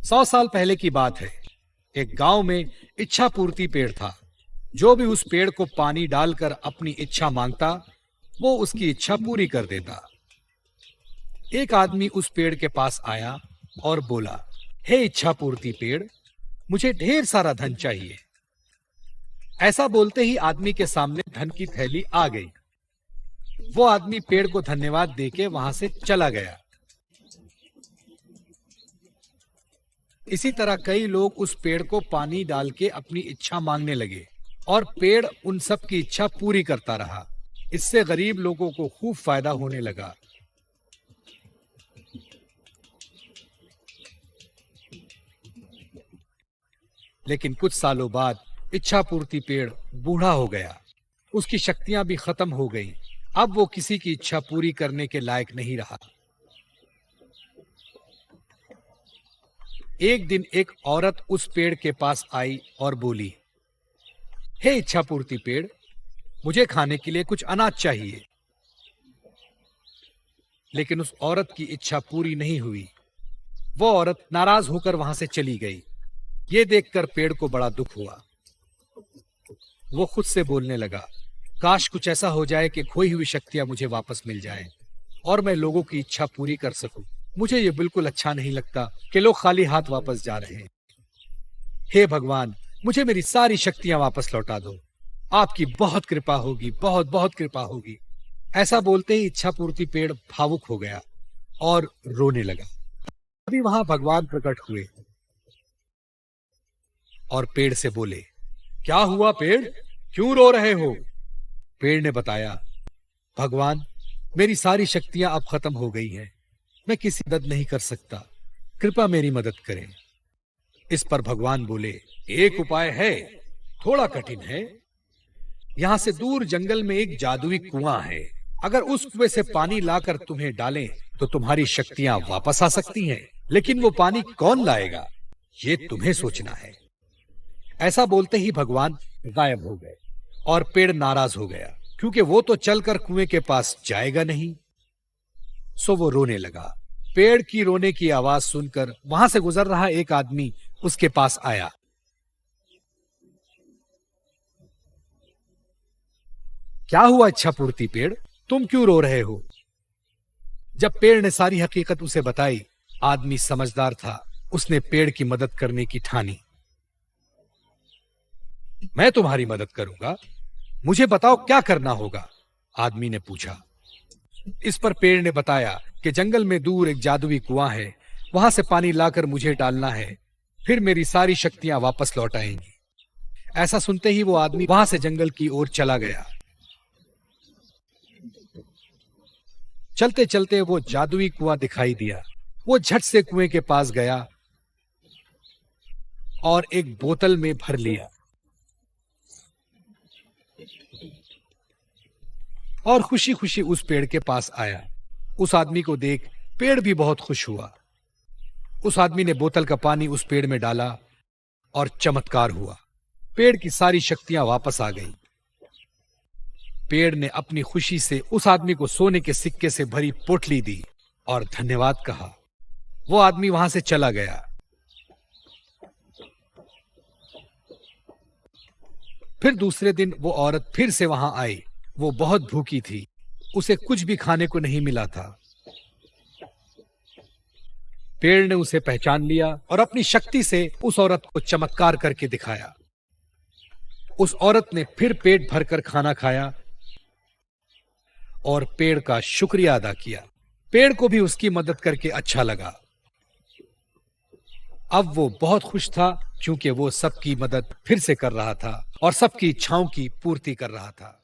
100 साल पहले की बात है। एक गांव में इच्छा पूर्ति पेड़ था। जो भी उस पेड़ को पानी डालकर अपनी इच्छा मांगता, वो उसकी इच्छा पूरी कर देता। एक आदमी उस पेड़ के पास आया और बोला, हे इच्छा पूर्ति पेड़, मुझे ढेर सारा धन चाहिए। ऐसा बोलते ही आदमी के सामने धन की थैली आ गई। वो आदमी पेड़ को धन्यवाद देके वहां से चला गया। इसी तरह कई लोग उस पेड़ को पानी डाल के अपनी इच्छा मांगने लगे और पेड़ उन सब की इच्छा पूरी करता रहा। इससे गरीब लोगों को खूब फायदा होने लगा। लेकिन कुछ सालों बाद इच्छा पूर्ति पेड़ बूढ़ा हो गया। उसकी शक्तियां भी खत्म हो गईं। अब वो किसी की इच्छा पूरी करने के लायक नहीं रहा। एक दिन एक औरत उस पेड़ के पास आई और बोली, हे इच्छा पूर्ति पेड़, मुझे खाने के लिए कुछ अनाज चाहिए। लेकिन उस औरत की इच्छा पूरी नहीं हुई। वो औरत नाराज होकर वहां से चली गई। ये देखकर पेड़ को बड़ा दुख हुआ। वो खुद से बोलने लगा, काश कुछ ऐसा हो जाए कि खोई हुई शक्तियां मुझे वापस मिल जाएं और मैं लोगों की इच्छा पूरी कर सकूं। मुझे ये बिल्कुल अच्छा नहीं लगता कि लोग खाली हाथ वापस जा रहे हैं। हे भगवान, मुझे मेरी सारी शक्तियां वापस लौटा दो। आपकी बहुत कृपा होगी, बहुत बहुत कृपा होगी। ऐसा बोलते ही इच्छा पूर्ति पेड़ भावुक हो गया और रोने लगा। अभी वहां भगवान प्रकट हुए और पेड़ से बोले, क्या हुआ पेड़, क्यों रो रहे हो? पेड़ ने बताया, भगवान, मेरी सारी शक्तियां अब खत्म हो गई हैं। मैं किसी मदद नहीं कर सकता, कृपया मेरी मदद करें। इस पर भगवान बोले, एक उपाय है, थोड़ा कठिन है। यहां से दूर जंगल में एक जादुई कुआं है। अगर उस कुएं से पानी लाकर तुम्हें डालें तो तुम्हारी शक्तियां वापस आ सकती हैं। लेकिन वो पानी कौन लाएगा, ये तुम्हें सोचना है। ऐसा बोलते ही भगवान गायब हो गए और पेड़ नाराज हो गया, क्योंकि वो तो चलकर कुएं के पास जाएगा नहीं। सो वो रोने लगा। पेड़ की रोने की आवाज सुनकर वहां से गुजर रहा एक आदमी उसके पास आया। क्या हुआ इच्छा पूर्ति पेड़, तुम क्यों रो रहे हो? जब पेड़ ने सारी हकीकत उसे बताई, आदमी समझदार था। उसने पेड़ की मदद करने की ठानी। मैं तुम्हारी मदद करूंगा, मुझे बताओ क्या करना होगा? आदमी ने पूछा। इस पर पेड़ ने बताया कि जंगल में दूर एक जादुई कुआं है, वहां से पानी लाकर मुझे डालना है, फिर मेरी सारी शक्तियां वापस लौट आएंगी। ऐसा सुनते ही वो आदमी वहां से जंगल की ओर चला गया। चलते चलते वो जादुई कुआं दिखाई दिया। वो झट से कुएं के पास गया और एक बोतल में भर लिया और खुशी खुशी उस पेड़ के पास आया। उस आदमी को देख पेड़ भी बहुत खुश हुआ। उस आदमी ने बोतल का पानी उस पेड़ में डाला और चमत्कार हुआ। पेड़ की सारी शक्तियां वापस आ गईं। पेड़ ने अपनी खुशी से उस आदमी को सोने के सिक्के से भरी पोटली दी और धन्यवाद कहा। वो आदमी वहां से चला गया। फिर दूसरे दिन वो औरत फिर से वहां आई। वो बहुत भूखी थी, उसे कुछ भी खाने को नहीं मिला था। पेड़ ने उसे पहचान लिया और अपनी शक्ति से उस औरत को चमत्कार करके दिखाया। उस औरत ने फिर पेट भरकर खाना खाया और पेड़ का शुक्रिया अदा किया। पेड़ को भी उसकी मदद करके अच्छा लगा। अब वो बहुत खुश था, क्योंकि वो सबकी मदद फिर से कर रहा था और सबकी इच्छाओं की पूर्ति कर रहा था।